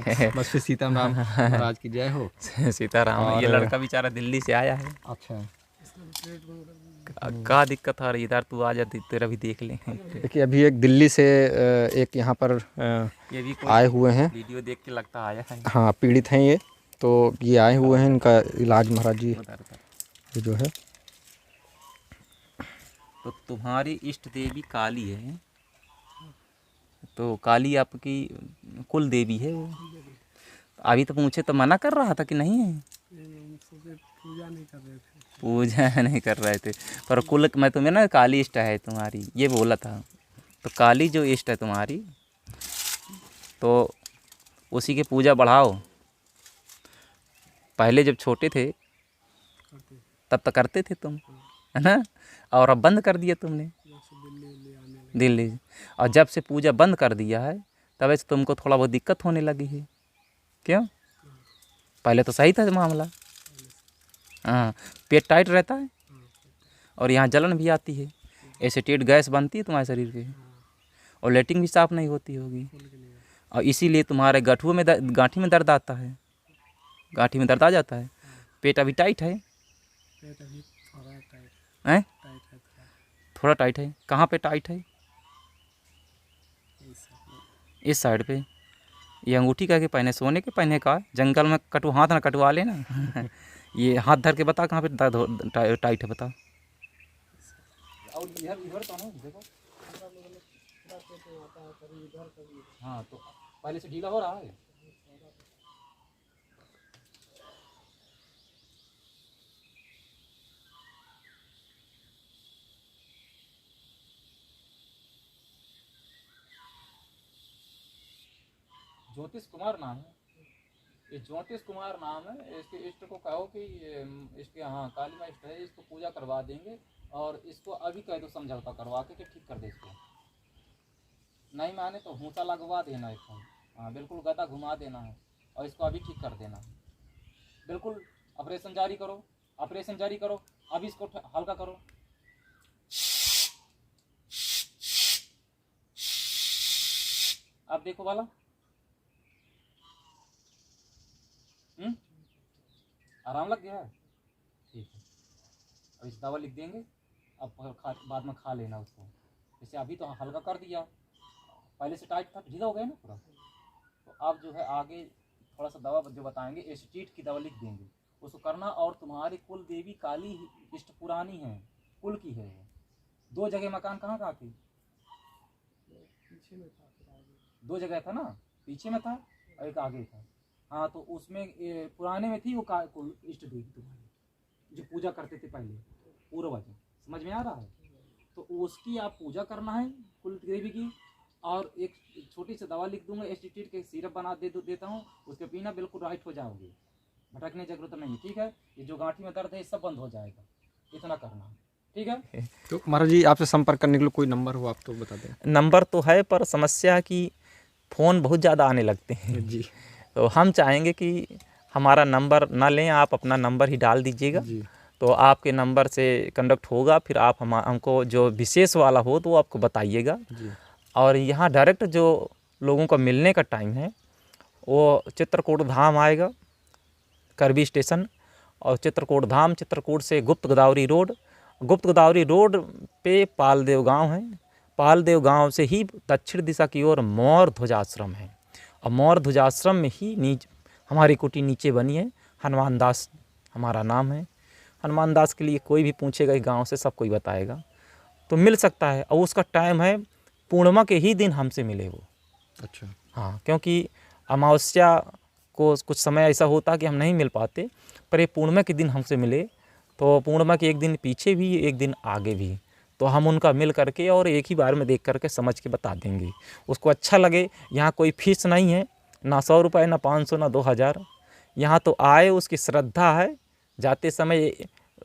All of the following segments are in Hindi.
बस फिर सीताराम महाराज की जय हो। सीताराम। ये लड़का बेचारा दिल्ली से आया है। अच्छा, क्या दिक्कत आ रही? इधर तू आ जाती, तेरा भी देख लें। देखिए अभी एक दिल्ली से एक यहाँ पर ये भी आए हुए हैं। वीडियो देख के लगता आया है। हाँ, पीड़ित हैं ये, तो ये आए हुए हैं, इनका इलाज महाराज जी ये जो है। तो तुम्हारी इष्ट देवी काली है, तो काली आपकी कुल देवी है वो। अभी तो पूछे तो मना कर रहा था कि नहीं है, पूजा नहीं कर रहे थे। पर कुल मैं तुम्हें ना काली इष्ट है तुम्हारी ये बोला था। तो काली जो इष्ट है तुम्हारी, तो उसी की पूजा बढ़ाओ। पहले जब छोटे थे तब तो करते थे तुम, है ना, और अब बंद कर दिया तुमने दिल्ली। और जब से पूजा बंद कर दिया है तब से तुमको थोड़ा बहुत दिक्कत होने लगी है। क्यों? पहले तो सही था मामला। हाँ, पेट टाइट रहता है और यहाँ जलन भी आती है, एसिडिटी गैस बनती है तुम्हारे शरीर पे, और लेटिंग भी साफ नहीं होती होगी, और इसीलिए तुम्हारे गठुओं में गांठी में दर्द आता है, गांठी में दर्द आ जाता है। पेट अभी टाइट है, हैं? थोड़ा टाइट है। कहाँ पे टाइट है? इस साइड पे। ये अंगूठी कह के पहने, सोने के पहने का, जंगल में हाथ ना कटवा लेना। ये हाथ धर के बता कहाँ पे दर्द टाइट है, बता। और इधर तो ना देखो, हाँ, तो पहले से ढीला हो रहा है। ज्योतिष कुमार नाम है, ये ज्योतिष कुमार नाम है। इसके इष्ट को कहो कि इसके, हाँ, काली माँ इष्ट है, इसको पूजा करवा देंगे, और इसको अभी कह दो समझौता करवा के कि ठीक कर दे इसको। नहीं माने तो हूँसा लगवा देना इसको, हाँ बिल्कुल, गदा घुमा देना है, और इसको अभी ठीक कर देना है। बिल्कुल ऑपरेशन जारी करो, ऑपरेशन जारी करो, अभी इसको हल्का करो। अब देखो वाला, आराम लग गया है, ठीक है। अब इस दवा लिख देंगे, अब बाद में खा लेना उसको। जैसे अभी तो हल्का कर दिया, पहले से टाइट था, ढीला हो गया ना पूरा। तो अब जो है आगे थोड़ा सा दवा जो बताएंगे, एसिडिटी की दवा लिख देंगे, उसको करना। और तुम्हारी कुल देवी काली इष्ट पुरानी है, कुल की है वो। 2 जगह मकान कहाँ थी? पीछे में था, 2 जगह था ना, पीछे में था और एक आगे था। हाँ, तो उसमें पुराने में थी वो इष्ट देवी तुम्हारी, जो पूजा करते थे पहले पूर्वज। समझ में आ रहा है? तो उसकी आप पूजा करना है, कुल देवी की। और एक छोटी सी दवा लिख दूंगा, एसिडिटी के सिरप बना देता हूँ, उसके पीना, बिल्कुल राइट हो जाओगे, भटकने की जरूरत नहीं, ठीक है। ये जो गांठी में दर्द है ये सब बंद हो जाएगा, इतना करना है, ठीक है। तो महाराज जी आपसे संपर्क करने के लिए कोई नंबर हो आप तो बता दें। नंबर तो है, पर समस्या कि फ़ोन बहुत ज़्यादा आने लगते हैं जी। तो हम चाहेंगे कि हमारा नंबर ना लें, आप अपना नंबर ही डाल दीजिएगा, तो आपके नंबर से कंडक्ट होगा। फिर आप हमको जो विशेष वाला हो तो वो आपको बताइएगा। और यहाँ डायरेक्ट जो लोगों का मिलने का टाइम है वो चित्रकूट धाम आएगा, करबी स्टेशन, और चित्रकूट से गुप्त गोदावरी रोड पे पालदेव गांव है। पालदेव गांव से ही दक्षिण दिशा की ओर मोर ध्वजाश्रम है, और मोर ध्वजाश्रम में ही हमारी कुटी नीचे बनी है। हनुमान दास हमारा नाम है। हनुमान दास के लिए कोई भी पूछेगा गांव से, सब कोई बताएगा, तो मिल सकता है। और उसका टाइम है पूर्णिमा के ही दिन हमसे मिले वो। अच्छा, हाँ, क्योंकि अमावस्या को कुछ समय ऐसा होता कि हम नहीं मिल पाते, पर ये पूर्णिमा के दिन हमसे मिले, तो पूर्णिमा के एक दिन पीछे भी एक दिन आगे भी, तो हम उनका मिल करके और एक ही बार में देख करके समझ के बता देंगे। उसको अच्छा लगे। यहाँ कोई फीस नहीं है, ना 100 रुपये, ना 500, ना 2000। यहाँ तो आए, उसकी श्रद्धा है, जाते समय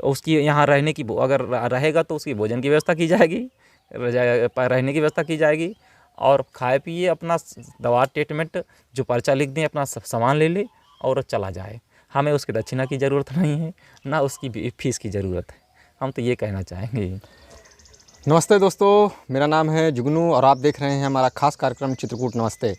उसकी यहाँ रहने की, अगर रहेगा तो उसकी भोजन की व्यवस्था की जाएगी, रहने की व्यवस्था की जाएगी, और खाए पिए, अपना दवा ट्रीटमेंट जो पर्चा लिख दें, अपना सब सामान ले ले और चला जाए। हमें उसकी दक्षिणा की ज़रूरत नहीं है, ना उसकी फीस की ज़रूरत है। हम तो ये कहना चाहेंगे। नमस्ते दोस्तों, मेरा नाम है जुगनू और आप देख रहे हैं हमारा खास कार्यक्रम चित्रकूट नमस्ते।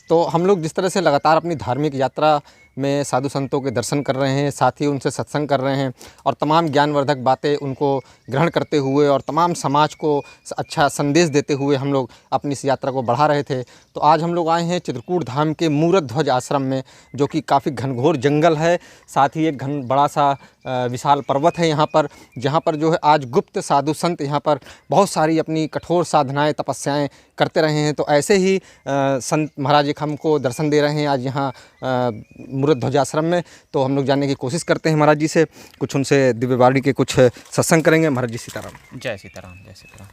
तो हम लोग जिस तरह से लगातार अपनी धार्मिक यात्रा में साधु संतों के दर्शन कर रहे हैं, साथ ही उनसे सत्संग कर रहे हैं और तमाम ज्ञानवर्धक बातें उनको ग्रहण करते हुए और तमाम समाज को अच्छा संदेश देते हुए हम लोग अपनी इस यात्रा को बढ़ा रहे थे। तो आज हम लोग आए हैं चित्रकूट धाम के मूरत ध्वज आश्रम में, जो कि काफ़ी घनघोर जंगल है, साथ ही एक बड़ा सा विशाल पर्वत है यहाँ पर, जहाँ पर जो है आज गुप्त साधु संत यहाँ पर बहुत सारी अपनी कठोर साधनाएं तपस्याएं करते रहे हैं। तो ऐसे ही संत महाराज एक हमको दर्शन दे रहे हैं आज यहाँ मूरत ध्वज आश्रम में। तो हम लोग जानने की कोशिश करते हैं महाराज जी से, कुछ उनसे दिव्यवाणी के कुछ सत्संग करेंगे। महाराज जी सीताराम। जय सीताराम, जय सीताराम।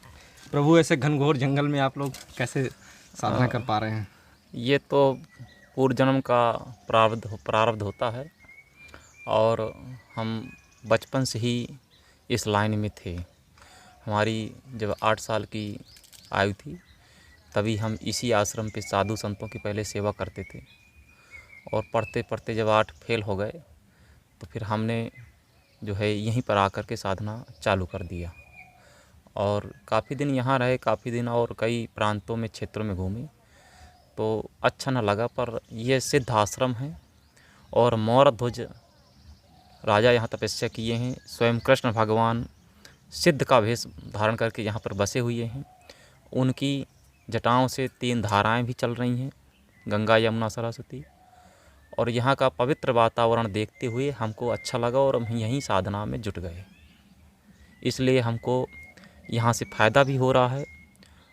प्रभु, ऐसे घनघोर जंगल में आप लोग कैसे साधना कर पा रहे हैं? ये तो पूर्व जन्म का प्रारब्ध होता है और हम बचपन से ही इस लाइन में थे। हमारी जब 8 साल की आयु थी तभी हम इसी आश्रम पे साधु संतों की पहले सेवा करते थे और पढ़ते पढ़ते जब 8 फेल हो गए तो फिर हमने जो है यहीं पर आकर के साधना चालू कर दिया और काफ़ी दिन यहाँ रहे, काफ़ी दिन और कई प्रांतों में क्षेत्रों में घूमे तो अच्छा न लगा। पर यह सिद्ध आश्रम है और मूरत ध्वज राजा यहाँ तपस्या किए हैं। स्वयं कृष्ण भगवान सिद्ध का वेश धारण करके यहाँ पर बसे हुए हैं। उनकी जटाओं से 3 धाराएं भी चल रही हैं, गंगा यमुना सरस्वती। और यहाँ का पवित्र वातावरण देखते हुए हमको अच्छा लगा और हम यहीं साधना में जुट गए। इसलिए हमको यहाँ से फ़ायदा भी हो रहा है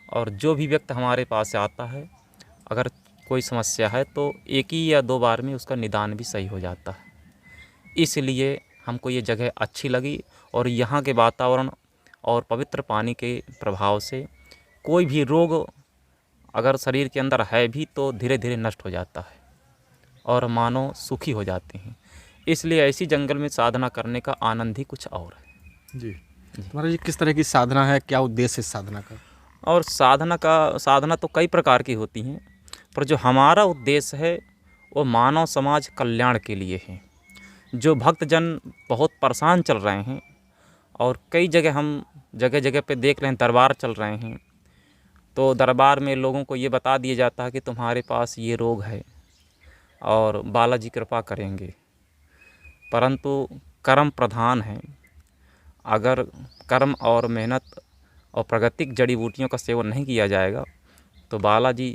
और जो भी व्यक्ति हमारे पास आता है अगर कोई समस्या है तो 1 ही या 2 बार में उसका निदान भी सही हो जाता है। इसलिए हमको ये जगह अच्छी लगी और यहाँ के वातावरण और पवित्र पानी के प्रभाव से कोई भी रोग अगर शरीर के अंदर है भी तो धीरे धीरे नष्ट हो जाता है और मानव सुखी हो जाते हैं। इसलिए ऐसी जंगल में साधना करने का आनंद ही कुछ और है। जी, तुम्हारा जी किस तरह की साधना है, क्या उद्देश्य है साधना का? और साधना तो कई प्रकार की होती हैं, पर जो हमारा उद्देश्य है वो मानव समाज कल्याण के लिए है। जो भक्तजन बहुत परेशान चल रहे हैं और कई जगह हम जगह पे देख रहे हैं दरबार चल रहे हैं, तो दरबार में लोगों को ये बता दिया जाता है कि तुम्हारे पास ये रोग है और बालाजी कृपा करेंगे, परंतु कर्म प्रधान है। अगर कर्म और मेहनत और प्राकृतिक जड़ी बूटियों का सेवन नहीं किया जाएगा तो बालाजी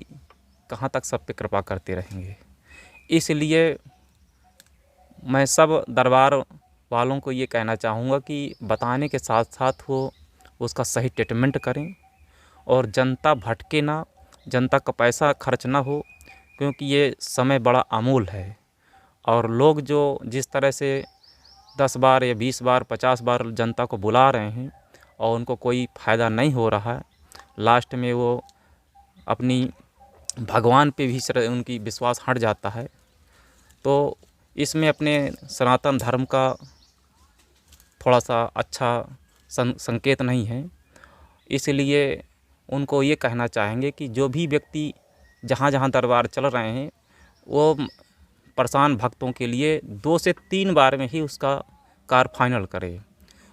कहाँ तक सब पे कृपा करते रहेंगे। इसलिए मैं सब दरबार वालों को ये कहना चाहूँगा कि बताने के साथ साथ वो उसका सही ट्रीटमेंट करें और जनता भटके ना, जनता का पैसा खर्च ना हो, क्योंकि ये समय बड़ा अमूल्य है। और लोग जो जिस तरह से 10 बार या 20 बार 50 बार जनता को बुला रहे हैं और उनको कोई फ़ायदा नहीं हो रहा है, लास्ट में वो अपनी भगवान पे भी उनकी विश्वास हट जाता है। तो इसमें अपने सनातन धर्म का थोड़ा सा अच्छा संकेत नहीं है। इसलिए उनको ये कहना चाहेंगे कि जो भी व्यक्ति जहाँ जहाँ दरबार चल रहे हैं वो परेशान भक्तों के लिए 2 से 3 बार में ही उसका कार्य फाइनल करे।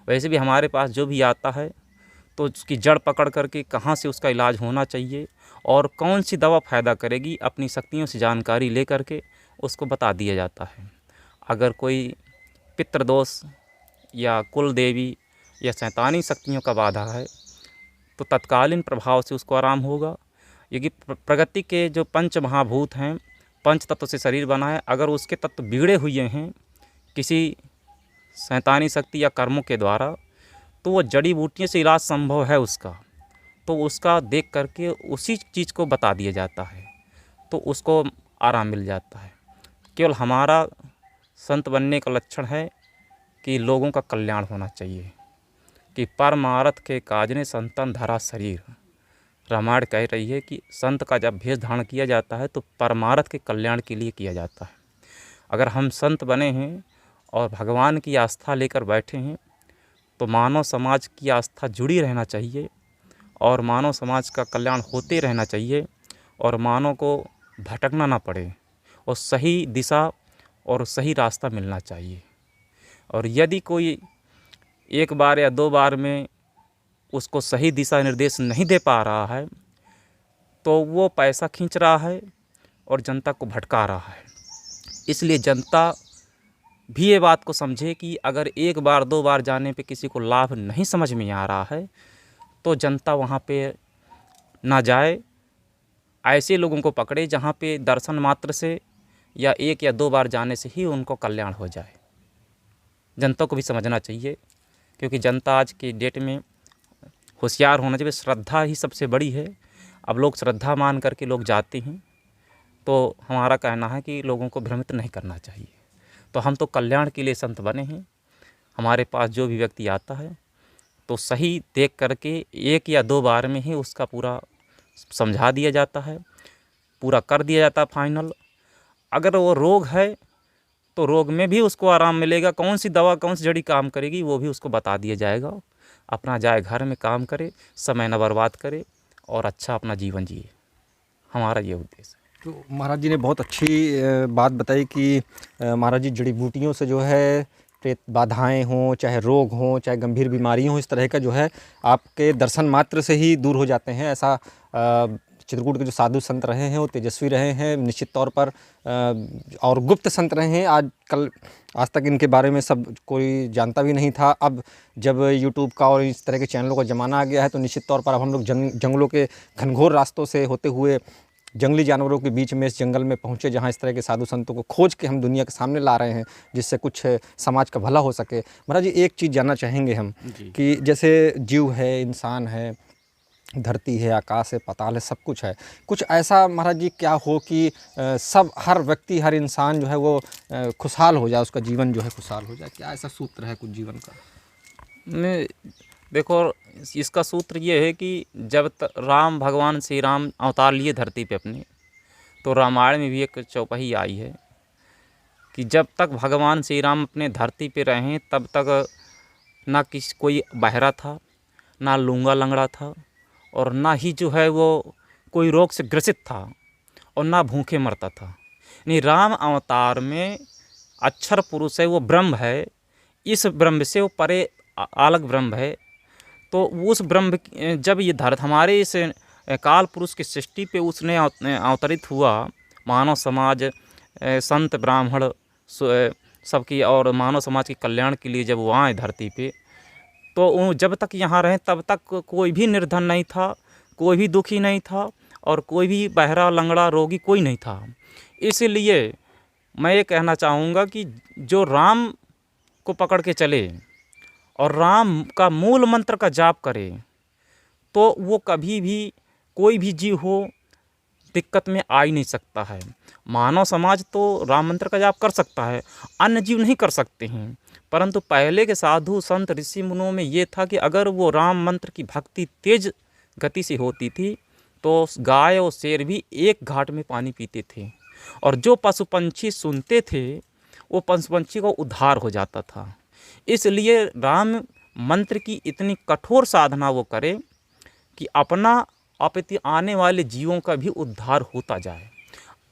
वैसे भी हमारे पास जो भी आता है तो उसकी जड़ पकड़ करके कहाँ से उसका इलाज होना चाहिए और कौन सी दवा फ़ायदा करेगी, अपनी शक्तियों से जानकारी ले करके उसको बता दिया जाता है। अगर कोई पितृदोष या कुल देवी या शैतानी शक्तियों का बाधा है तो तत्कालीन प्रभाव से उसको आराम होगा। क्योंकि प्रकृति के जो 5 महाभूत हैं, 5 तत्व से शरीर बना है, अगर उसके तत्व बिगड़े हुए हैं किसी शैतानी शक्ति या कर्मों के द्वारा तो वो जड़ी बूटियों से इलाज संभव है उसका, तो उसका देख करके उसी चीज़ को बता दिया जाता है तो उसको आराम मिल जाता है। केवल हमारा संत बनने का लक्षण है कि लोगों का कल्याण होना चाहिए, कि परमार्थ के काजने संतन धरा शरीर। रामायण कह रही है कि संत का जब भेष धारण किया जाता है तो परमार्थ के कल्याण के लिए किया जाता है। अगर हम संत बने हैं और भगवान की आस्था लेकर बैठे हैं तो मानव समाज की आस्था जुड़ी रहना चाहिए और मानव समाज का कल्याण होते रहना चाहिए और मानव को भटकना ना पड़े और सही दिशा और सही रास्ता मिलना चाहिए। और यदि कोई 1 बार या 2 बार में उसको सही दिशा निर्देश नहीं दे पा रहा है तो वो पैसा खींच रहा है और जनता को भटका रहा है। इसलिए जनता भी ये बात को समझे कि अगर एक बार 2 बार जाने पे किसी को लाभ नहीं समझ में आ रहा है तो जनता वहाँ पे ना जाए। ऐसे लोगों को पकड़े जहाँ पे दर्शन मात्र से या 1 या 2 बार जाने से ही उनको कल्याण हो जाए। जनता को भी समझना चाहिए, क्योंकि जनता आज की डेट में होशियार होना चाहिए। श्रद्धा ही सबसे बड़ी है। अब लोग श्रद्धा मान करके लोग जाते हैं, तो हमारा कहना है कि लोगों को भ्रमित नहीं करना चाहिए। तो हम तो कल्याण के लिए संत बने हैं। हमारे पास जो भी व्यक्ति आता है तो सही देख करके 1 या 2 बार में ही उसका पूरा समझा दिया जाता है, पूरा कर दिया जाता है फाइनल। अगर वो रोग है तो रोग में भी उसको आराम मिलेगा, कौन सी दवा कौन सी जड़ी काम करेगी वो भी उसको बता दिया जाएगा। अपना जाए घर में काम करे, समय न बर्बाद करे और अच्छा अपना जीवन जिए। हमारा ये उद्देश्य है। तो महाराज जी ने बहुत अच्छी बात बताई कि महाराज जी जड़ी बूटियों से जो है प्रेत बाधाएं हों, चाहे रोग हों, चाहे गंभीर बीमारियां हों, इस तरह का जो है आपके दर्शन मात्र से ही दूर हो जाते हैं। ऐसा चित्रकूट के जो साधु संत रहे हैं वो तेजस्वी रहे हैं निश्चित तौर पर, और गुप्त संत रहे हैं। आज तक इनके बारे में सब कोई जानता भी नहीं था। अब जब यूट्यूब का और इस तरह के चैनलों का ज़माना आ गया है तो निश्चित तौर पर अब हम लोग जंगलों के घनघोर रास्तों से होते हुए जंगली जानवरों के बीच में इस जंगल में पहुँचे, जहाँ इस तरह के साधु संतों को खोज के हम दुनिया के सामने ला रहे हैं, जिससे कुछ समाज का भला हो सके। महाराज जी एक चीज़ जानना चाहेंगे हम कि जैसे जीव है, इंसान है, धरती है, आकाश है, पाताल है, सब कुछ है, कुछ ऐसा महाराज जी क्या हो कि सब हर व्यक्ति हर इंसान जो है वो खुशहाल हो जाए, उसका जीवन जो है खुशहाल हो जाए? क्या ऐसा सूत्र है कुछ जीवन का? मैं देखो, इसका सूत्र ये है कि जब तक राम भगवान श्री राम अवतार लिए धरती पे अपने, तो रामायण में भी एक चौपाई आई है कि जब तक भगवान श्री राम अपने धरती पे रहें तब तक ना कोई बहरा था, ना लूंगा लंगड़ा था, और ना ही जो है वो कोई रोग से ग्रसित था, और ना भूखे मरता था। यानी राम अवतार में अक्षर पुरुष है, वो ब्रह्म है, इस ब्रह्म से वो परे अलग ब्रह्म है। तो उस ब्रह्म जब ये हमारे इस काल पुरुष की सृष्टि पे उसने अवतरित हुआ, मानव समाज, संत ब्राह्मण सबकी और मानव समाज के कल्याण के लिए जब वो आए धरती पे, तो जब तक यहाँ रहें तब तक कोई भी निर्धन नहीं था, कोई भी दुखी नहीं था, और कोई भी बहरा लंगड़ा रोगी कोई नहीं था। इसलिए मैं ये कहना चाहूँगा कि जो राम को पकड़ के चले और राम का मूल मंत्र का जाप करे तो वो कभी भी कोई भी जीव हो दिक्कत में आ ही नहीं सकता है। मानव समाज तो राम मंत्र का जाप कर सकता है, अन्य जीव नहीं कर सकते हैं। परंतु पहले के साधु संत ऋषि मुनियों में ये था कि अगर वो राम मंत्र की भक्ति तेज गति से होती थी तो गाय और शेर भी एक घाट में पानी पीते थे, और जो पशु पंछी सुनते थे वो पशु पंछी को उद्धार हो जाता था। इसलिए राम मंत्र की इतनी कठोर साधना वो करे कि अपना अपति आने वाले जीवों का भी उद्धार होता जाए।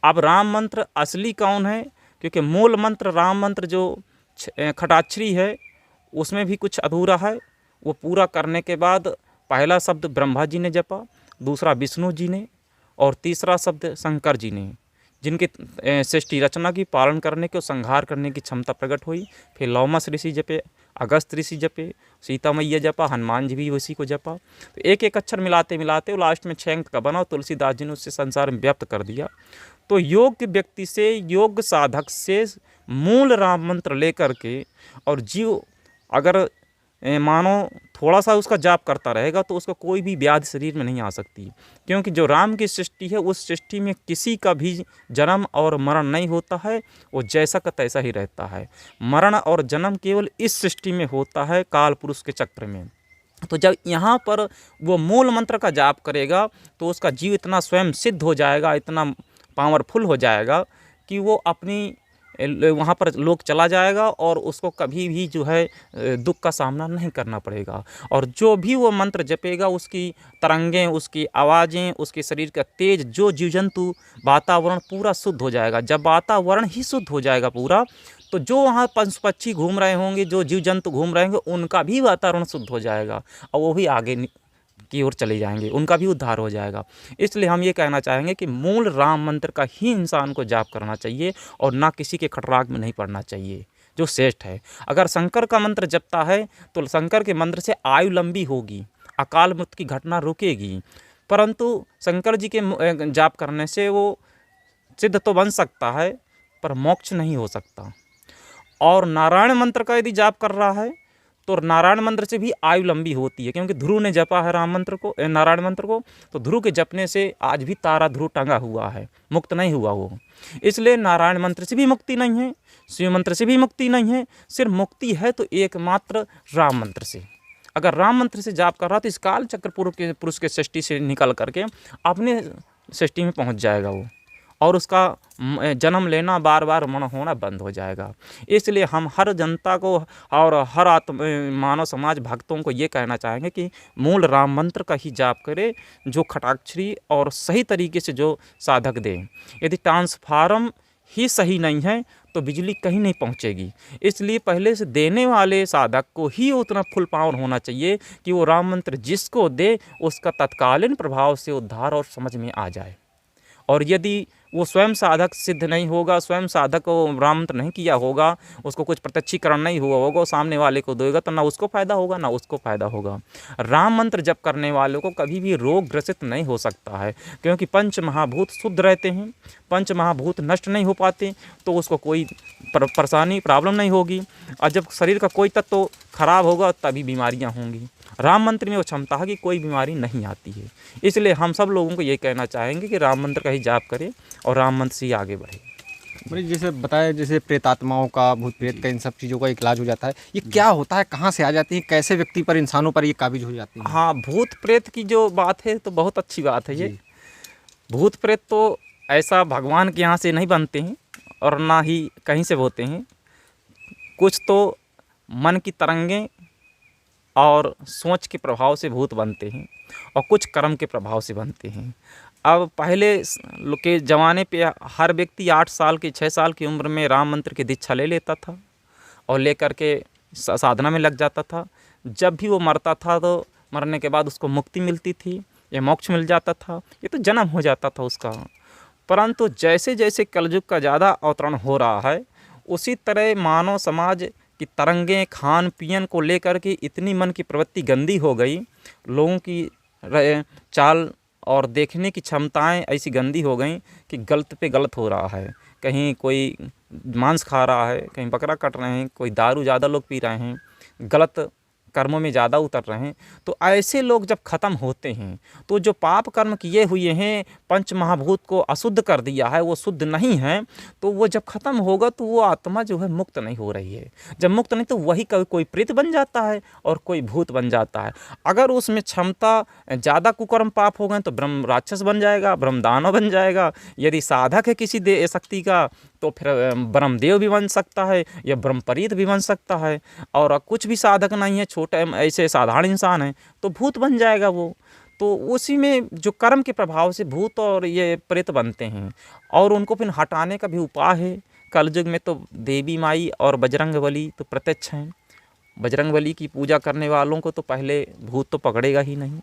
अब राम मंत्र असली कौन है? क्योंकि मूल मंत्र राम मंत्र जो खटाक्षरी है उसमें भी कुछ अधूरा है। वो पूरा करने के बाद पहला शब्द ब्रह्मा जी ने जपा, दूसरा विष्णु जी ने, और तीसरा शब्द शंकर जी ने, जिनके सृष्टि रचना की पालन करने के और संहार करने की क्षमता प्रकट हुई। फिर लौमस ऋषि जपे, अगस्त ऋषि जपे, सीता मैया जपा, हनुमान जी भी उसी को जपा। तो एक एक अक्षर मिलाते मिलाते वो लास्ट में 6 अंक का बना, और तुलसीदास जी ने उससे संसार में व्याप्त कर दिया। तो योग्य व्यक्ति से, योग्य साधक से मूल राम मंत्र लेकर के, और जीव अगर मानो थोड़ा सा उसका जाप करता रहेगा तो उसको कोई भी व्याधि शरीर में नहीं आ सकती, क्योंकि जो राम की सृष्टि है उस सृष्टि में किसी का भी जन्म और मरण नहीं होता है, वो जैसा का तैसा ही रहता है। मरण और जन्म केवल इस सृष्टि में होता है, काल पुरुष के चक्र में। तो जब यहाँ पर वो मूल मंत्र का जाप करेगा तो उसका जीव इतना स्वयं सिद्ध हो जाएगा, इतना पावरफुल हो जाएगा कि वो अपनी वहाँ पर लोग चला जाएगा और उसको कभी भी जो है दुख का सामना नहीं करना पड़ेगा। और जो भी वो मंत्र जपेगा उसकी तरंगें, उसकी आवाज़ें, उसके शरीर का तेज, जो जीव जंतु, वातावरण पूरा शुद्ध हो जाएगा। जब वातावरण ही शुद्ध हो जाएगा पूरा, तो जो वहाँ पशु पक्षी घूम रहे होंगे, जो जीव जंतु घूम रहे होंगे, उनका भी वातावरण शुद्ध हो जाएगा और वो भी आगे की ओर चले जाएंगे, उनका भी उद्धार हो जाएगा। इसलिए हम ये कहना चाहेंगे कि मूल राम मंत्र का ही इंसान को जाप करना चाहिए और ना किसी के खटराग में नहीं पड़ना चाहिए, जो श्रेष्ठ है। अगर शंकर का मंत्र जपता है तो शंकर के मंत्र से आयु लंबी होगी, अकाल मृत्यु की घटना रुकेगी, परंतु शंकर जी के जाप करने से वो सिद्ध तो बन सकता है पर मोक्ष नहीं हो सकता। और नारायण मंत्र का यदि जाप कर रहा है तो नारायण मंत्र से भी आयु लंबी होती है, क्योंकि ध्रुव ने जपा है राम मंत्र को, नारायण मंत्र को, तो ध्रुव के जपने से आज भी तारा ध्रुव टंगा हुआ है, मुक्त नहीं हुआ वो। इसलिए नारायण मंत्र से भी मुक्ति नहीं है, शिव मंत्र से भी मुक्ति नहीं है, सिर्फ मुक्ति है तो एकमात्र राम मंत्र से। अगर राम मंत्र से जाप कर रहा तो इस काल चक्र पुरुष के सृष्टि से निकल करके अपने सृष्टि में पहुंच जाएगा वो, और उसका जन्म लेना बार बार मन होना बंद हो जाएगा। इसलिए हम हर जनता को और हर मानव समाज भक्तों को ये कहना चाहेंगे कि मूल राम मंत्र का ही जाप करें, जो खटाक्षरी और सही तरीके से जो साधक दे। यदि ट्रांसफार्म ही सही नहीं है तो बिजली कहीं नहीं पहुंचेगी। इसलिए पहले से देने वाले साधक को ही उतना फुल पावर होना चाहिए कि वो राम मंत्र जिसको दे उसका तत्कालीन प्रभाव से उद्धार और समझ में आ जाए। और यदि वो स्वयं साधक सिद्ध नहीं होगा, स्वयं साधक को राम मंत्र नहीं किया होगा, उसको कुछ प्रत्यक्षीकरण नहीं हुआ होगा, वो सामने वाले को देगा तो ना उसको फायदा होगा ना उसको फायदा होगा। राम मंत्र जप करने वालों को कभी भी रोग ग्रसित नहीं हो सकता है, क्योंकि पंच महाभूत शुद्ध रहते हैं, पंच महाभूत नष्ट नहीं हो पाते, तो उसको कोई परेशानी प्रॉब्लम नहीं होगी। और जब शरीर का कोई तत्व खराब होगा तभी बीमारियाँ होंगी। राम मंत्र में वो क्षमता है कि कोई बीमारी नहीं आती है। इसलिए हम सब लोगों को ये कहना चाहेंगे कि राम मंत्र का ही जाप करें और राम मंत्र से ही आगे बढ़े। भाई जैसे बताया, जैसे प्रेतात्माओं का, भूत प्रेत का, इन सब चीज़ों का एक इलाज हो जाता है, ये क्या होता है, कहाँ से आ जाती है, कैसे व्यक्ति पर, इंसानों पर ये काबिज हो जाती है? हाँ, भूत प्रेत की जो बात है तो बहुत अच्छी बात है ये। भूत प्रेत तो ऐसा भगवान के यहाँ से नहीं बनते हैं और ना ही कहीं से होते हैं। कुछ तो मन की तरंगें और सोच के प्रभाव से भूत बनते हैं और कुछ कर्म के प्रभाव से बनते हैं। अब पहले के ज़माने पे हर व्यक्ति 8 साल की 6 साल की उम्र में राम मंत्र की दीक्षा ले लेता था और लेकर के साधना में लग जाता था। जब भी वो मरता था तो मरने के बाद उसको मुक्ति मिलती थी या मोक्ष मिल जाता था, ये तो जन्म हो जाता था उसका। परंतु जैसे जैसे कलयुग का ज़्यादा अवतरण हो रहा है उसी तरह मानव समाज की तरंगें खान पीन को लेकर के इतनी मन की प्रवृत्ति गंदी हो गई, लोगों की चाल और देखने की क्षमताएं ऐसी गंदी हो गई कि गलत पे गलत हो रहा है। कहीं कोई मांस खा रहा है, कहीं बकरा कट रहे हैं, कोई दारू ज़्यादा लोग पी रहे हैं, गलत कर्मों में ज़्यादा उतर रहे हैं। तो ऐसे लोग जब ख़त्म होते हैं तो जो पाप कर्म किए हुए हैं, पंच महाभूत को अशुद्ध कर दिया है, वो शुद्ध नहीं है, तो वो जब ख़त्म होगा तो वो आत्मा जो है मुक्त नहीं हो रही है। जब मुक्त नहीं तो वही कोई प्रेत बन जाता है और कोई भूत बन जाता है। अगर उसमें क्षमता ज़्यादा कुकर्म पाप हो गए तो ब्रह्म राक्षस बन जाएगा, ब्रह्म दानव बन जाएगा। यदि साधक है किसी शक्ति का तो फिर ब्रह्मदेव भी बन सकता है या ब्रह्मपरीत भी बन सकता है। और कुछ भी साधक नहीं है, छोटे ऐसे साधारण इंसान है तो भूत बन जाएगा वो। तो उसी में जो कर्म के प्रभाव से भूत और ये प्रेत बनते हैं और उनको फिर हटाने का भी उपाय है। कलयुग में तो देवी माई और बजरंगबली तो प्रत्यक्ष हैं। बजरंगबली की पूजा करने वालों को तो पहले भूत तो पकड़ेगा ही नहीं।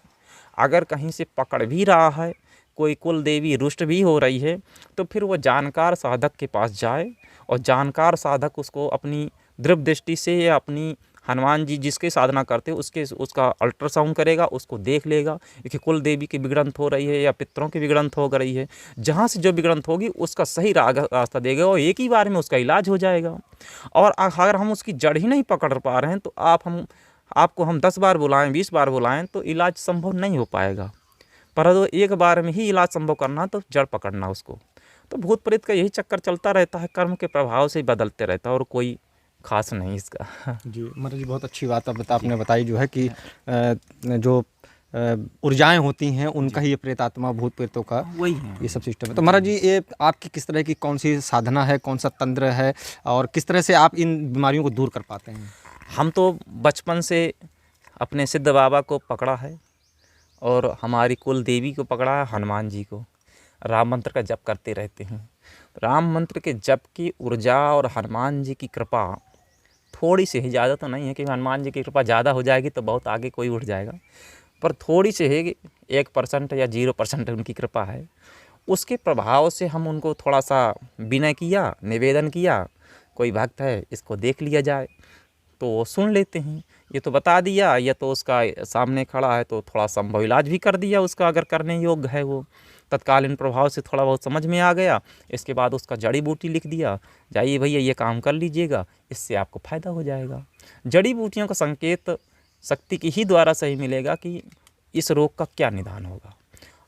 अगर कहीं से पकड़ भी रहा है, कोई कुल देवी रुष्ट भी हो रही है, तो फिर वो जानकार साधक के पास जाए और जानकार साधक उसको अपनी दृढ़ दृष्टि से या अपनी हनुमान जी जिसके साधना करते उसका अल्ट्रासाउंड करेगा, उसको देख लेगा कि कुल देवी की विग्रंथ हो रही है या पितरों की विग्रंथ हो रही है। जहाँ से जो विग्रंथ होगी उसका सही रास्ता देगा और एक ही बार में उसका इलाज हो जाएगा। और अगर हम उसकी जड़ ही नहीं पकड़ पा रहे हैं तो आपको हम 10 बार बुलाएं, 20 बार बुलाएं तो इलाज संभव नहीं हो पाएगा। परंतु एक बार में ही इलाज संभव करना तो जड़ पकड़ना उसको। तो भूत प्रेत का यही चक्कर चलता रहता है, कर्म के प्रभाव से बदलते रहता है और कोई खास नहीं इसका। जी महाराज जी, बहुत अच्छी बात आपने बताई, जो है कि जो ऊर्जाएं होती हैं उनका ही ये प्रेतात्मा भूत प्रेतों का वही है ये सब सिस्टम है। तो महाराज जी, ये आपकी किस तरह की कौन सी साधना है, कौन सा तंत्र है और किस तरह से आप इन बीमारियों को दूर कर पाते हैं? हम तो बचपन से अपने सिद्ध बाबा को पकड़ा है और हमारी कुल देवी को पकड़ा है, हनुमान जी को। राम मंत्र का जप करते रहते हैं। राम मंत्र के जप की ऊर्जा और हनुमान जी की कृपा थोड़ी सी ही, ज़्यादा तो नहीं है कि हनुमान जी की कृपा ज़्यादा हो जाएगी तो बहुत आगे कोई उठ जाएगा। पर थोड़ी सी है 1% या 0% उनकी कृपा है। उसके प्रभाव से हम उनको थोड़ा सा विनय किया, निवेदन किया, कोई भक्त है इसको देख लिया जाए, तो वो सुन लेते हैं। ये तो बता दिया, या तो उसका सामने खड़ा है तो थोड़ा संभव इलाज भी कर दिया उसका, अगर करने योग्य है वो, तत्कालीन प्रभाव से थोड़ा बहुत समझ में आ गया। इसके बाद उसका जड़ी बूटी लिख दिया, जाइए भैया ये काम कर लीजिएगा, इससे आपको फ़ायदा हो जाएगा। जड़ी बूटियों का संकेत शक्ति की ही द्वारा सही मिलेगा कि इस रोग का क्या निदान होगा।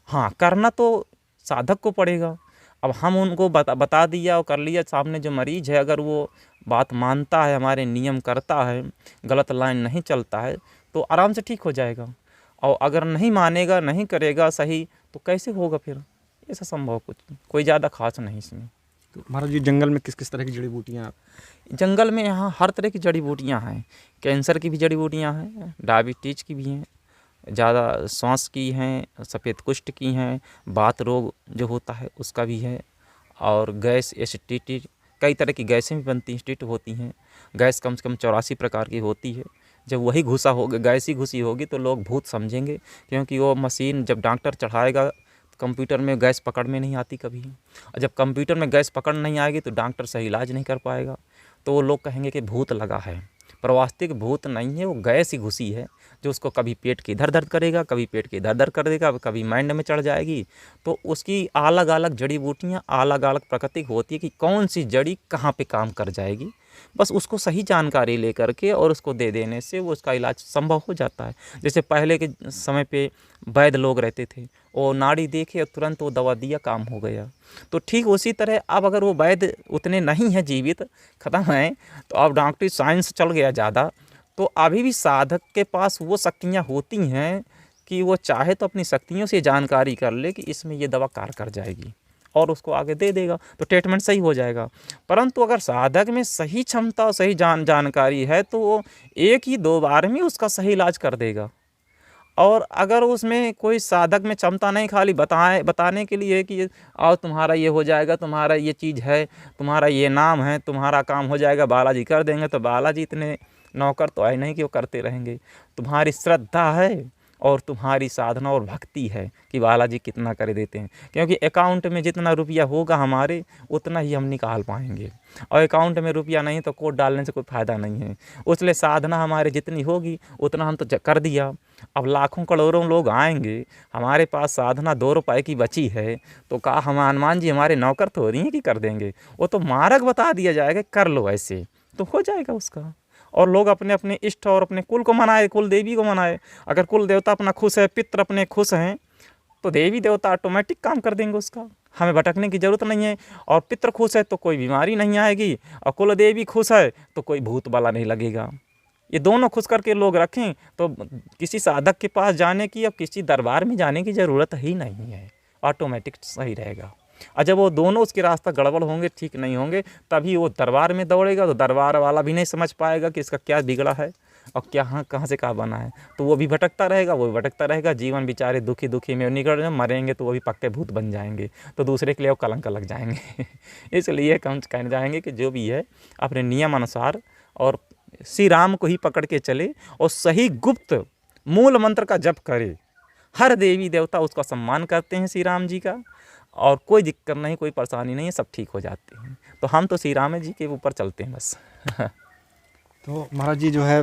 हाँ, करना तो साधक को पड़ेगा। अब हम उनको बता दिया और कर लिया, सामने जो मरीज है अगर वो बात मानता है, हमारे नियम करता है, गलत लाइन नहीं चलता है, तो आराम से ठीक हो जाएगा। और अगर नहीं मानेगा, नहीं करेगा सही, तो कैसे होगा फिर? ऐसा संभव कुछ कोई ज़्यादा खास नहीं इसमें। तो महाराज जी जंगल में किस किस तरह की जड़ी बूटियाँ? जंगल में यहाँ हर तरह की जड़ी बूटियाँ हैं। कैंसर की भी जड़ी बूटियाँ हैं, डायबिटीज की भी हैं, ज़्यादा श्वास की हैं, सफ़ेद कुष्ठ की हैं, बात रोग जो होता है उसका भी है, और गैस, एसिडिटी, कई तरह की गैसें भी बनती हैं, एसिडिटी होती हैं। गैस कम से कम 84 प्रकार की होती है। जब वही घुसा होगा, गैस ही घुसी होगी तो लोग भूत समझेंगे, क्योंकि वो मशीन जब डॉक्टर चढ़ाएगा कंप्यूटर में गैस पकड़ में नहीं आती कभी, और जब कंप्यूटर में गैस पकड़ नहीं आएगी तो डॉक्टर सही इलाज नहीं कर पाएगा। तो वो लोग कहेंगे कि भूत लगा है, पर वास्तविक भूत नहीं है, वो गैस ही घुसी है जो उसको कभी पेट की इधर दर्द करेगा, कभी पेट की इधर दर्द कर देगा, कभी माइंड में चढ़ जाएगी। तो उसकी अलग अलग जड़ी बूटियाँ अलग अलग प्रकृति होती है कि कौन सी जड़ी कहाँ पे काम कर जाएगी। बस उसको सही जानकारी लेकर के और उसको दे देने से वो उसका इलाज संभव हो जाता है। जैसे पहले के समय पे वैद्य लोग रहते थे, वो नाड़ी देखे और तुरंत वो दवा दिया, काम हो गया। तो ठीक उसी तरह अब अगर वो वैद्य उतने नहीं हैं, जीवित ख़त्म हैं, तो अब डॉक्टरी साइंस चल गया ज़्यादा, तो अभी भी साधक के पास वो शक्तियाँ होती हैं कि वो चाहे तो अपनी शक्तियों से जानकारी कर ले कि इसमें ये दवा कार कर जाएगी, और उसको आगे दे देगा, तो ट्रीटमेंट सही हो जाएगा। परंतु अगर साधक में सही क्षमता और सही जानकारी है तो वो 1 ही 2 बार में उसका सही इलाज कर देगा। और अगर उसमें कोई साधक में क्षमता नहीं, खाली बताने के लिए कि आओ तुम्हारा ये हो जाएगा, तुम्हारा ये चीज़ है, तुम्हारा ये नाम है, तुम्हारा काम हो जाएगा, बालाजी कर देंगे, तो बालाजी इतने नौकर तो है नहीं कि वो करते रहेंगे। तुम्हारी श्रद्धा है और तुम्हारी साधना और भक्ति है कि बालाजी कितना कर देते हैं, क्योंकि अकाउंट में जितना रुपया होगा हमारे, उतना ही हम निकाल पाएंगे, और अकाउंट में रुपया नहीं तो कोड डालने से कोई फ़ायदा नहीं है। उसलिए साधना हमारे जितनी होगी उतना हम तो कर दिया। अब लाखों करोड़ों लोग आएंगे, हमारे पास साधना 2 रुपए की बची है, तो कहा हम हनुमान जी हमारे नौकर तो हो रही हैं कि कर देंगे? वो तो मार्ग बता दिया जाएगा, कर लो ऐसे तो हो जाएगा उसका। और लोग अपने अपने इष्ट और अपने कुल को मनाए, कुल देवी को मनाए। अगर कुल देवता अपना खुश है, पितृ अपने खुश हैं, तो देवी देवता ऑटोमेटिक काम कर देंगे उसका, हमें भटकने की ज़रूरत नहीं है। और पितृ खुश है तो कोई बीमारी नहीं आएगी, और कुल देवी खुश है तो कोई भूत वाला नहीं लगेगा। ये दोनों खुश करके लोग रखें तो किसी साधक के पास जाने की या किसी दरबार में जाने की ज़रूरत ही नहीं है, ऑटोमेटिक सही रहेगा। और जब वो दोनों उसके रास्ता गड़बड़ होंगे, ठीक नहीं होंगे, तभी वो दरबार में दौड़ेगा, तो दरबार वाला भी नहीं समझ पाएगा कि इसका क्या बिगड़ा है और क्या कहाँ से कहाँ बना है, तो वो भी भटकता रहेगा, वो भी भटकता रहेगा। जीवन बेचारे दुखी दुखी में निकल मरेंगे तो वो भी पक्के भूत बन जाएंगे, तो दूसरे के लिए वो कलंक लग जाएंगे। इसलिए हम कहना चाहेंगे कि जो भी है अपने नियम अनुसार और श्री राम को ही पकड़ के चले और सही गुप्त मूल मंत्र का जप करे। हर देवी देवता उसका सम्मान करते हैं श्री राम जी का, और कोई दिक्कत नहीं, कोई परेशानी नहीं है, सब ठीक हो जाते हैं। तो हम तो श्री राम जी के ऊपर चलते हैं बस। तो महाराज जी जो है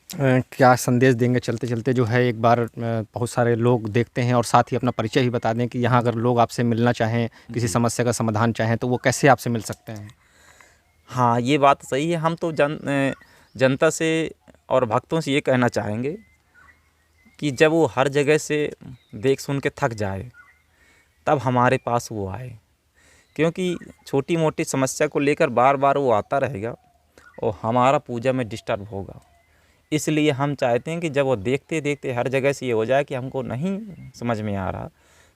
क्या संदेश देंगे चलते चलते? जो है एक बार बहुत सारे लोग देखते हैं, और साथ ही अपना परिचय ही बता दें कि यहाँ अगर लोग आपसे मिलना चाहें, किसी समस्या का समाधान चाहें, तो वो कैसे आपसे मिल सकते हैं? हाँ, ये बात सही है। हम तो जनता से और भक्तों से ये कहना चाहेंगे कि जब वो हर जगह से देख सुन के थक जाए, तब हमारे पास वो आए, क्योंकि छोटी मोटी समस्या को लेकर बार बार वो आता रहेगा और हमारा पूजा में डिस्टर्ब होगा। इसलिए हम चाहते हैं कि जब वो देखते देखते हर जगह से ये हो जाए कि हमको नहीं समझ में आ रहा,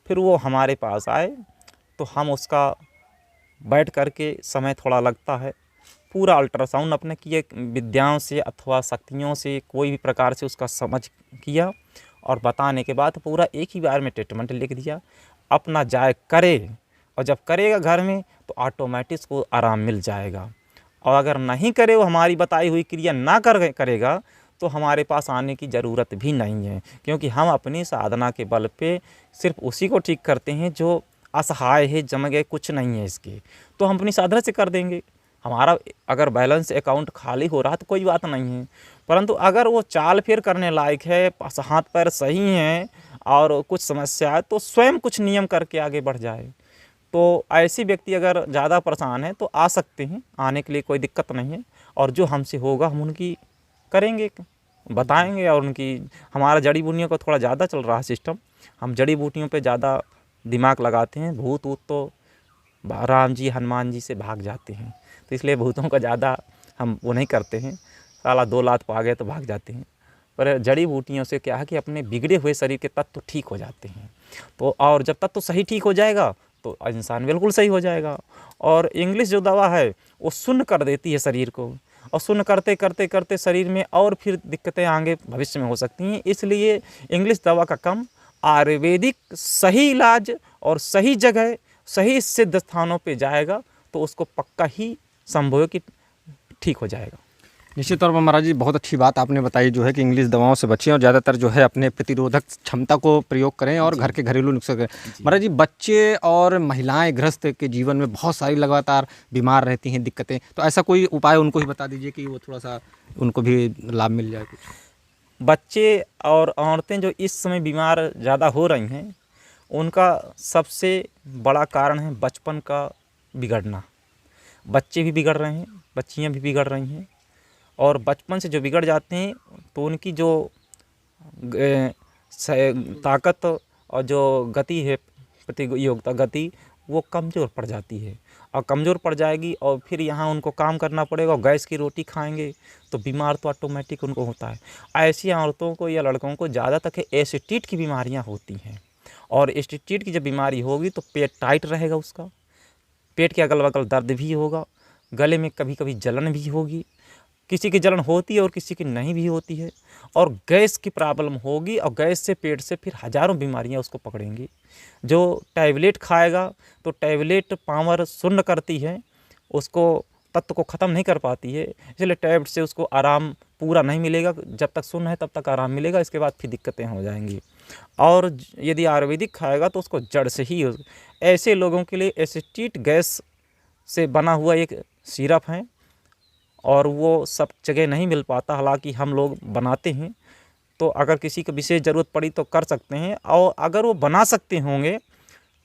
फिर वो हमारे पास आए, तो हम उसका बैठ कर के, समय थोड़ा लगता है, पूरा अल्ट्रासाउंड अपने किए विद्याओं से अथवा शक्तियों से, कोई भी प्रकार से उसका समझ किया, और बताने के बाद पूरा एक ही बार में ट्रीटमेंट लिख दिया। अपना जाए करे, और जब करेगा घर में तो ऑटोमेटिक उसको आराम मिल जाएगा। और अगर नहीं करे, वो हमारी बताई हुई क्रिया ना करेगा, तो हमारे पास आने की ज़रूरत भी नहीं है, क्योंकि हम अपनी साधना के बल पे सिर्फ उसी को ठीक करते हैं जो असहाय है, जम गए, कुछ नहीं है इसके, तो हम अपनी साधना से कर देंगे। हमारा अगर बैलेंस अकाउंट खाली हो रहा तो कोई बात नहीं है, परंतु अगर वो चाल फेर करने लायक है, हाथ पैर सही हैं और कुछ समस्या है, तो स्वयं कुछ नियम करके आगे बढ़ जाए। तो ऐसे व्यक्ति अगर ज़्यादा परेशान है तो आ सकते हैं, आने के लिए कोई दिक्कत नहीं है। और जो हमसे होगा हम उनकी करेंगे, बताएंगे। और उनकी, हमारा जड़ी बूटियों का थोड़ा ज़्यादा चल रहा है सिस्टम, हम जड़ी बूटियों पे ज़्यादा दिमाग लगाते हैं। भूत ऊत तो राम जी हनुमान जी से भाग जाते हैं, तो इसलिए भूतों का ज़्यादा हम वो नहीं करते हैं। साला 2 लात पा गए तो भाग जाते हैं। पर जड़ी बूटियों से क्या है कि अपने बिगड़े हुए शरीर के तत्व ठीक हो जाते हैं। तो और जब तत्व सही ठीक हो जाएगा तो इंसान बिल्कुल सही हो जाएगा। और इंग्लिश जो दवा है वो शून्य कर देती है शरीर को, और शून्य करते करते करते शरीर में और फिर दिक्कतें आगे भविष्य में हो सकती हैं। इसलिए इंग्लिश दवा का कम, आयुर्वेदिक सही इलाज और सही जगह, सही सिद्ध स्थानों पे जाएगा तो उसको पक्का ही संभव है कि ठीक हो जाएगा। निश्चित तौर पर महाराज जी बहुत अच्छी बात आपने बताई जो है कि इंग्लिश दवाओं से बचें और ज़्यादातर जो है अपने प्रतिरोधक क्षमता को प्रयोग करें और घर के घरेलू नुस्खे करें। महाराज जी बच्चे और महिलाएं गृहस्थ के जीवन में बहुत सारी लगातार बीमार रहती हैं, दिक्कतें, तो ऐसा कोई उपाय उनको ही बता दीजिए कि वो थोड़ा सा उनको भी लाभ मिल जाए कुछ। बच्चे और औरतें जो इस समय बीमार ज़्यादा हो रही हैं, उनका सबसे बड़ा कारण है बचपन का बिगड़ना। बच्चे भी बिगड़ रहे हैं, बच्चियां भी बिगड़ रही हैं, और बचपन से जो बिगड़ जाते हैं तो उनकी जो ताकत और जो गति है, प्रतियोगिता गति, वो कमज़ोर पड़ जाती है। और कमज़ोर पड़ जाएगी और फिर यहाँ उनको काम करना पड़ेगा, और गैस की रोटी खाएंगे तो बीमार तो ऑटोमेटिक उनको होता है। ऐसी औरतों को या लड़कों को ज़्यादातर एसिडिटी की बीमारियाँ होती हैं, और एसिडिटी की जब बीमारी होगी तो पेट टाइट रहेगा, उसका पेट के अगल बगल दर्द भी होगा, गले में कभी कभी जलन भी होगी, किसी की जलन होती है और किसी की नहीं भी होती है, और गैस की प्रॉब्लम होगी, और गैस से पेट से फिर हज़ारों बीमारियां उसको पकड़ेंगी। जो टैबलेट खाएगा तो टैबलेट पावर शून्य करती है, उसको तत्व को ख़त्म नहीं कर पाती है, इसलिए टैबलेट से उसको आराम पूरा नहीं मिलेगा। जब तक शून्य है तब तक आराम मिलेगा, इसके बाद फिर दिक्कतें हो जाएंगी। और यदि आयुर्वेदिक खाएगा तो उसको जड़ से ही ऐसे लोगों के लिए एसिडिटी गैस से बना हुआ एक सिरप है, और वो सब जगह नहीं मिल पाता, हालांकि हम लोग बनाते हैं। तो अगर किसी को विशेष ज़रूरत पड़ी तो कर सकते हैं, और अगर वो बना सकते होंगे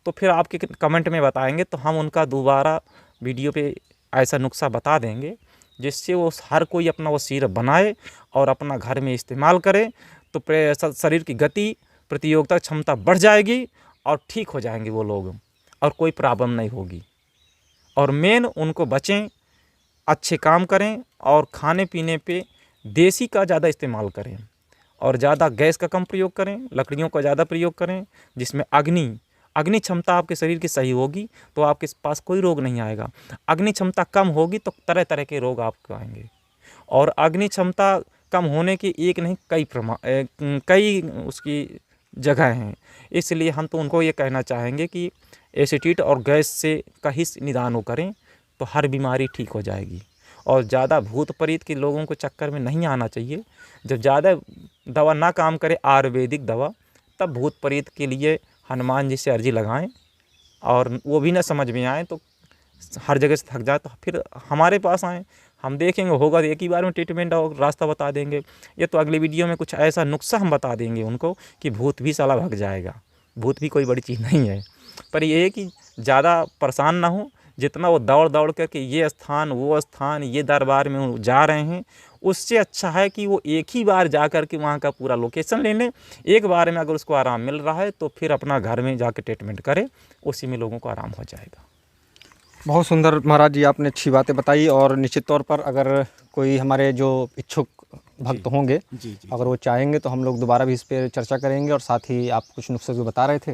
तो फिर आपके कमेंट में बताएंगे, तो हम उनका दोबारा वीडियो पे ऐसा नुस्खा बता देंगे जिससे वो हर कोई अपना वो सिरप बनाए और अपना घर में इस्तेमाल करे, तो शरीर की गति, प्रतियोगिता क्षमता बढ़ जाएगी और ठीक हो जाएंगे वो लोग, और कोई प्रॉब्लम नहीं होगी। और मेन उनको बचें, अच्छे काम करें, और खाने पीने पे देसी का ज़्यादा इस्तेमाल करें, और ज़्यादा गैस का कम प्रयोग करें, लकड़ियों का ज़्यादा प्रयोग करें, जिसमें अग्नि क्षमता आपके शरीर की सही होगी तो आपके पास कोई रोग नहीं आएगा। अग्नि क्षमता कम होगी तो तरह तरह के रोग आपको आएंगे, और अग्नि क्षमता कम होने के एक नहीं कई उसकी जगह हैं। इसलिए हम तो उनको ये कहना चाहेंगे कि एसिडिटी और गैस से का ही निदान वो करें तो हर बीमारी ठीक हो जाएगी। और ज़्यादा भूत प्रेत के लोगों को चक्कर में नहीं आना चाहिए। जब ज़्यादा दवा ना काम करे आयुर्वेदिक दवा, तब भूत प्रेत के लिए हनुमान जी से अर्जी लगाएं, और वो भी ना समझ में आए तो हर जगह से थक जाए तो फिर हमारे पास आएँ, हम देखेंगे होगा तो एक ही बार में ट्रीटमेंट और रास्ता बता देंगे। ये तो अगले वीडियो में कुछ ऐसा नुस्खा हम बता देंगे उनको कि भूत भी साला भाग जाएगा। भूत भी कोई बड़ी चीज़ नहीं है, पर ये है कि ज़्यादा परेशान ना हो। जितना वो दौड़ दौड़ करके ये स्थान वो स्थान ये दरबार में जा रहे हैं, उससे अच्छा है कि वो एक ही बार जा कर के वहाँ का पूरा लोकेशन ले लें। एक बार में अगर उसको आराम मिल रहा है तो फिर अपना घर में जाकर ट्रीटमेंट करें, उसी में लोगों को आराम हो जाएगा। बहुत सुंदर महाराज जी, आपने अच्छी बातें बताई। और निश्चित तौर पर अगर कोई हमारे जो इच्छुक भक्त होंगे, अगर वो चाहेंगे तो हम लोग दोबारा भी इस पर चर्चा करेंगे, और साथ ही आप कुछ नुस्खे जो बता रहे थे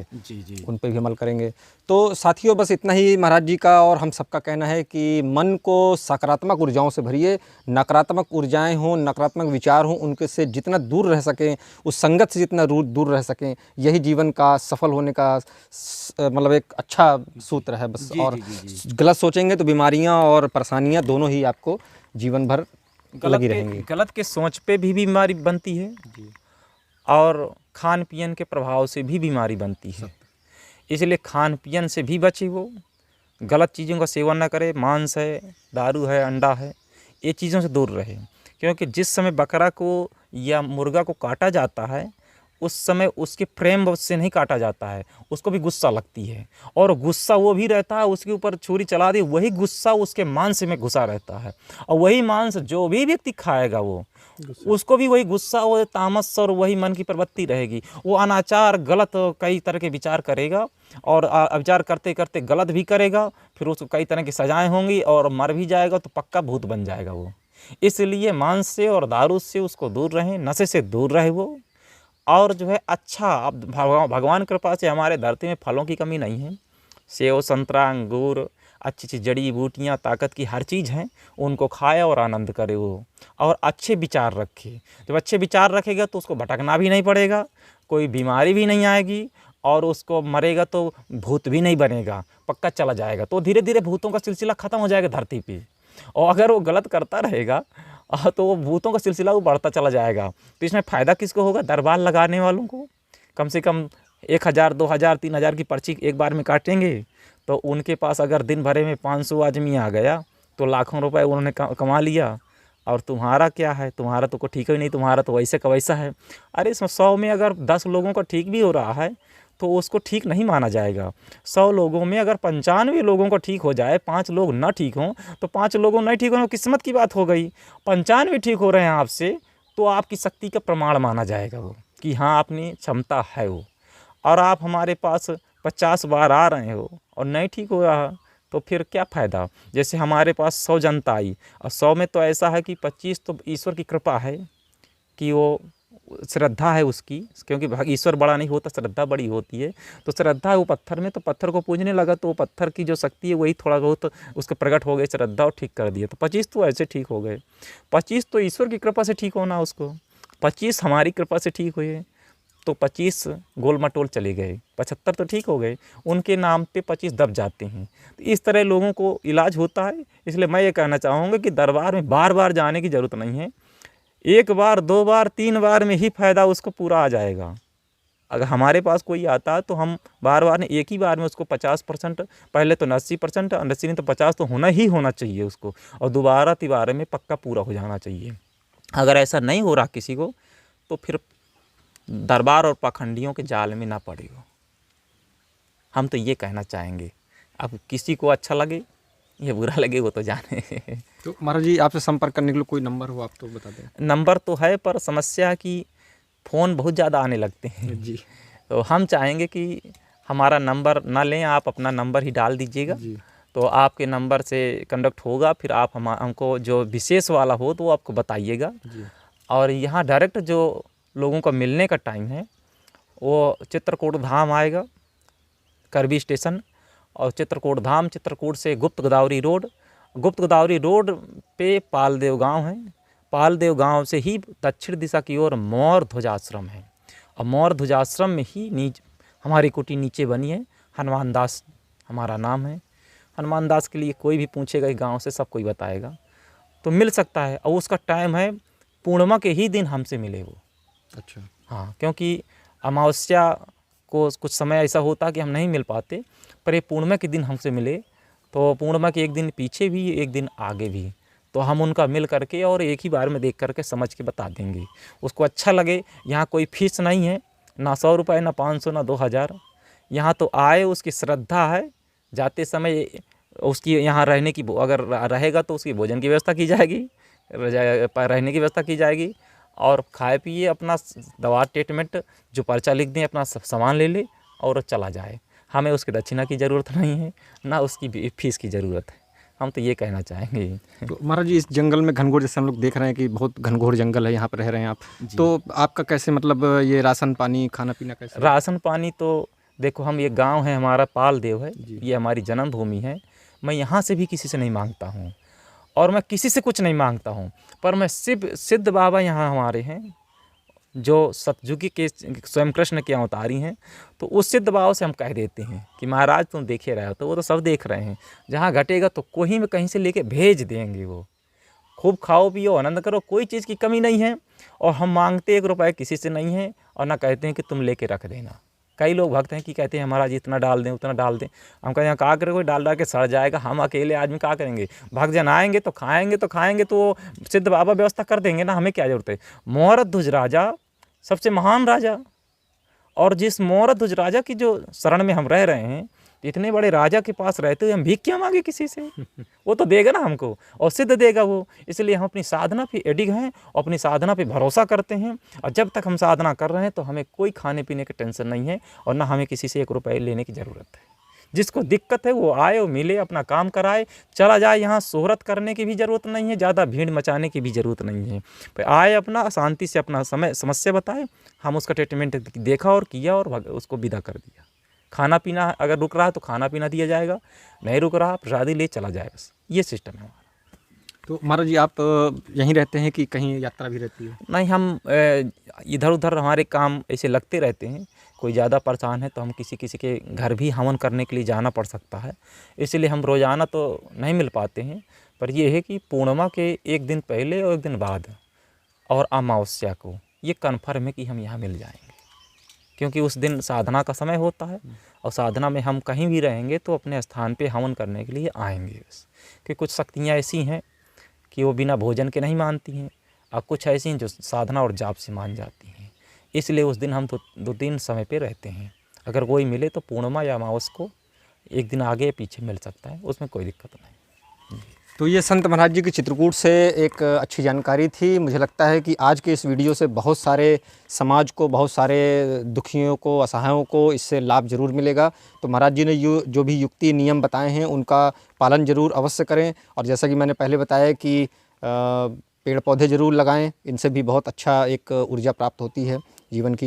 उन पर भी अमल करेंगे। तो साथियों, बस इतना ही महाराज जी का और हम सबका कहना है कि मन को सकारात्मक ऊर्जाओं से भरिए। नकारात्मक ऊर्जाएं हों, नकारात्मक विचार हों, उनके से जितना दूर रह सकें, उस संगत से जितना दूर रह सकें, यही जीवन का सफल होने का मतलब एक अच्छा सूत्र है बस। और गलत सोचेंगे तो बीमारियां और परेशानियां दोनों ही आपको जीवन भर लगी रहेंगी। गलत के सोच पे भी बीमारी बनती है जी। और खान पियन के प्रभाव से भी बीमारी बनती है। इसलिए खान पियन से भी बचे वो, गलत चीज़ों का सेवन न करे। मांस है, दारू है, अंडा है, ये चीज़ों से दूर रहे। क्योंकि जिस समय बकरा को या मुर्गा को काटा जाता है उस समय उसके प्रेम से नहीं काटा जाता है, उसको भी गुस्सा लगती है और गुस्सा वो भी रहता है, उसके ऊपर छुरी चला दी, वही गुस्सा उसके मांस में घुसा रहता है और वही मांस जो भी व्यक्ति खाएगा वो उसको भी वही गुस्सा और तामस और वही मन की प्रवृत्ति रहेगी। वो अनाचार गलत कई तरह के विचार करेगा और विचार करते करते गलत भी करेगा, फिर उसको कई तरह की सजाएं होंगी और मर भी जाएगा तो पक्का भूत बन जाएगा वो। इसलिए मांस से और दारू से उसको दूर रहें, नशे से दूर रहे वो। और जो है अच्छा, अब भगवान कृपा से हमारे धरती में फलों की कमी नहीं है। सेव, संतरा, अंगूर, अच्छी अच्छी जड़ी बूटियाँ, ताकत की हर चीज़ हैं, उनको खाए और आनंद करे वो और अच्छे विचार रखे। जब अच्छे विचार रखेगा तो उसको भटकना भी नहीं पड़ेगा, कोई बीमारी भी नहीं आएगी और उसको मरेगा तो भूत भी नहीं बनेगा, पक्का चला जाएगा। तो धीरे धीरे भूतों का सिलसिला ख़त्म हो जाएगा धरती पे। और अगर वो गलत करता रहेगा तो वो भूतों का सिलसिला वो बढ़ता चला जाएगा। तो इसमें फ़ायदा किसको होगा? दरबार लगाने वालों को। कम से कम 1000, 2000, 3000 की पर्ची एक बार में काटेंगे तो उनके पास अगर दिन भरे में 500 आदमी आ गया तो लाखों रुपए उन्होंने कमा लिया। और तुम्हारा क्या है? तुम्हारा तो कोई ठीक ही नहीं, तुम्हारा तो वैसे का वैसा है। अरे इसमें 100 में अगर 10 लोगों का ठीक भी हो रहा है तो उसको ठीक नहीं माना जाएगा। 100 लोगों में अगर 95 लोगों को ठीक हो जाए, 5 लोग ना ठीक हों तो 5 लोगों नहीं ठीक हों, किस्मत की बात हो गई। 95 ठीक हो रहे हैं आपसे तो आपकी शक्ति का प्रमाण माना जाएगा वो, कि हाँ अपनी क्षमता है वो। और आप हमारे पास 50 बार आ रहे हो और नहीं ठीक हो रहा तो फिर क्या फ़ायदा? जैसे हमारे पास 100 जनता आई और 100 में तो ऐसा है कि 25 तो ईश्वर की कृपा है कि वो श्रद्धा है उसकी, क्योंकि ईश्वर बड़ा नहीं होता, श्रद्धा बड़ी होती है। तो श्रद्धा है वो पत्थर में, तो पत्थर को पूजने लगा तो वो पत्थर की जो शक्ति है वही थोड़ा बहुत उसके प्रकट हो गई श्रद्धा और ठीक कर दिया। तो 25 तो ऐसे ठीक हो गए। 25 तो ईश्वर की कृपा से ठीक होना उसको, 25 हमारी कृपा से ठीक हुए तो 25 गोल मटोल चले गए, 75 तो ठीक हो गए। उनके नाम पे 25 दब जाते हैं। तो इस तरह लोगों को इलाज होता है। इसलिए मैं ये कहना चाहूँगा कि दरबार में बार बार जाने की ज़रूरत नहीं है। 1 बार, 2 बार, 3 बार में ही फ़ायदा उसको पूरा आ जाएगा। अगर हमारे पास कोई आता है तो हम बार बार नहीं, एक ही बार में उसको 50%, पहले तो 80%, 80 नहीं तो 50 तो होना चाहिए उसको, और दोबारा तिबारे में पक्का पूरा हो जाना चाहिए। अगर ऐसा नहीं हो रहा किसी को तो फिर दरबार और पाखंडियों के जाल में ना पड़े हो। हम तो ये कहना चाहेंगे। अब किसी को अच्छा लगे या बुरा लगे वो तो जाने। तो महाराज जी, आपसे संपर्क करने के लिए कोई नंबर हो आप तो बता दें। नंबर तो है पर समस्या है कि फ़ोन बहुत ज़्यादा आने लगते हैं जी। तो हम चाहेंगे कि हमारा नंबर ना लें, आप अपना नंबर ही डाल दीजिएगा। जी। तो आपके नंबर से कंडक्ट होगा, फिर आप हमको जो विशेष वाला हो तो वो आपको बताइएगा। जी। और यहाँ डायरेक्ट जो लोगों का मिलने का टाइम है वो चित्रकूट धाम आएगा, करबी स्टेशन, और चित्रकूट से गुप्त गोदावरी रोड पे पालदेव गांव है। पालदेव गांव से ही दक्षिण दिशा की ओर मौर ध्वजाश्रम है और मौर ध्वजाश्रम में ही हमारी कुटी नीचे बनी है। हनुमान दास हमारा नाम है। हनुमान दास के लिए कोई भी पूछेगा गांव से सब कोई बताएगा, तो मिल सकता है। और उसका टाइम है पूर्णिमा के ही दिन हमसे मिले वो। अच्छा। हाँ, क्योंकि अमावस्या को कुछ समय ऐसा होता कि हम नहीं मिल पाते, पर ये पूर्णिमा के दिन हमसे मिले तो पूर्णिमा के एक दिन पीछे भी एक दिन आगे भी, तो हम उनका मिल करके और एक ही बार में देख करके समझ के बता देंगे। उसको अच्छा लगे। यहाँ कोई फीस नहीं है, ना 100 रुपये, ना 500, ना 2000। यहाँ तो आए, उसकी श्रद्धा है, जाते समय उसकी यहाँ रहने की, अगर रहेगा तो उसकी भोजन की व्यवस्था की जाएगी, रहने की व्यवस्था की जाएगी, और खाए पिए अपना दवा ट्रीटमेंट जो पर्चा लिख दें अपना सामान ले ले और चला जाए। हमें उसकी दक्षिणा की ज़रूरत नहीं है, ना उसकी फीस की ज़रूरत है। हम तो ये कहना चाहेंगे। तो महाराज जी, इस जंगल में घनघोर, जैसे हम लोग देख रहे हैं कि बहुत घनघोर जंगल है, यहाँ पर रह रहे हैं आप, तो आपका कैसे मतलब ये राशन पानी खाना पीना कैसे? राशन पानी तो देखो, हम ये गांव है हमारा पालदेव है, ये हमारी जन्मभूमि है। मैं यहाँ से भी किसी से नहीं मांगता हूँ और मैं किसी से कुछ नहीं मांगता हूँ, पर मैं सिद्ध बाबा यहाँ हमारे हैं जो सतयुगी के स्वयं कृष्ण के अवतारी हैं। तो उस सिद्ध बाबा से हम कह देते हैं कि महाराज तुम देखे रहे हो, तो वो तो सब देख रहे हैं, जहाँ घटेगा तो कोई में कहीं से लेके भेज देंगे वो। खूब खाओ पियो आनंद करो, कोई चीज़ की कमी नहीं है। और हम मांगते 1 रुपये किसी से नहीं है और ना कहते हैं कि तुम लेके रख देना। कई लोग भक्त हैं कि कहते हैं महाराज इतना डाल दें उतना डाल दें। हम कहते हैं कहा करें, कोई डाल के सड़ जाएगा, हम अकेले आदमी क्या करेंगे। भक्तजन आएंगे तो खाएंगे तो सिद्ध बाबा व्यवस्था कर देंगे ना, हमें क्या जरूरत है। मोहरत ध्वज राजा सबसे महान राजा, और जिस मोहरत ध्वज राजा की जो शरण में हम रह रहे हैं, इतने बड़े राजा के पास रहते हुए हम भीख क्या मांगे किसी से। वो तो देगा ना हमको और सिद्ध देगा वो। इसलिए हम अपनी साधना पे अडिग हैं और अपनी साधना पे भरोसा करते हैं। और जब तक हम साधना कर रहे हैं तो हमें कोई खाने पीने की टेंशन नहीं है और ना हमें किसी से 1 रुपये लेने की ज़रूरत है। जिसको दिक्कत है वो आए और मिले, अपना काम कराए, चला जाए। यहाँ शोहरत करने की भी ज़रूरत नहीं है, ज़्यादा भीड़ मचाने की भी ज़रूरत नहीं है। पर आए, अपना शांति से अपना समस्या बताए, हम उसका ट्रीटमेंट देखा और किया और उसको विदा कर दिया। खाना पीना अगर रुक रहा है तो खाना पीना दिया जाएगा, नहीं रुक रहा प्रसादी ले चला जाए, बस ये सिस्टम है हमारा। तो महाराज जी आप यहीं रहते हैं कि कहीं यात्रा भी रहती है? नहीं, हम इधर उधर हमारे काम ऐसे लगते रहते हैं। कोई ज़्यादा परेशान है तो हम किसी के घर भी हवन करने के लिए जाना पड़ सकता है, इसलिए हम रोज़ाना तो नहीं मिल पाते हैं। पर यह है कि पूर्णिमा के 1 दिन पहले और 1 दिन बाद और अमावस्या को ये कन्फर्म है कि हम यहाँ मिल जाएंगे, क्योंकि उस दिन साधना का समय होता है और साधना में हम कहीं भी रहेंगे तो अपने स्थान पे हवन करने के लिए आएंगे बस। कि कुछ शक्तियाँ ऐसी हैं कि वो बिना भोजन के नहीं मानती हैं और कुछ ऐसी हैं जो साधना और जाप से मान जाती हैं। इसलिए उस दिन हम 2-3 समय पे रहते हैं। अगर कोई मिले तो पूर्णिमा या अमावस को 1 दिन आगे या पीछे मिल सकता है, उसमें कोई दिक्कत नहीं। तो ये संत महाराज जी की चित्रकूट से एक अच्छी जानकारी थी। मुझे लगता है कि आज के इस वीडियो से बहुत सारे समाज को, बहुत सारे दुखियों को, असहायों को इससे लाभ ज़रूर मिलेगा। तो महाराज जी ने जो भी युक्ति नियम बताए हैं उनका पालन ज़रूर अवश्य करें। और जैसा कि मैंने पहले बताया कि पेड़ पौधे ज़रूर लगाएं, इनसे भी बहुत अच्छा एक ऊर्जा प्राप्त होती है जीवन की।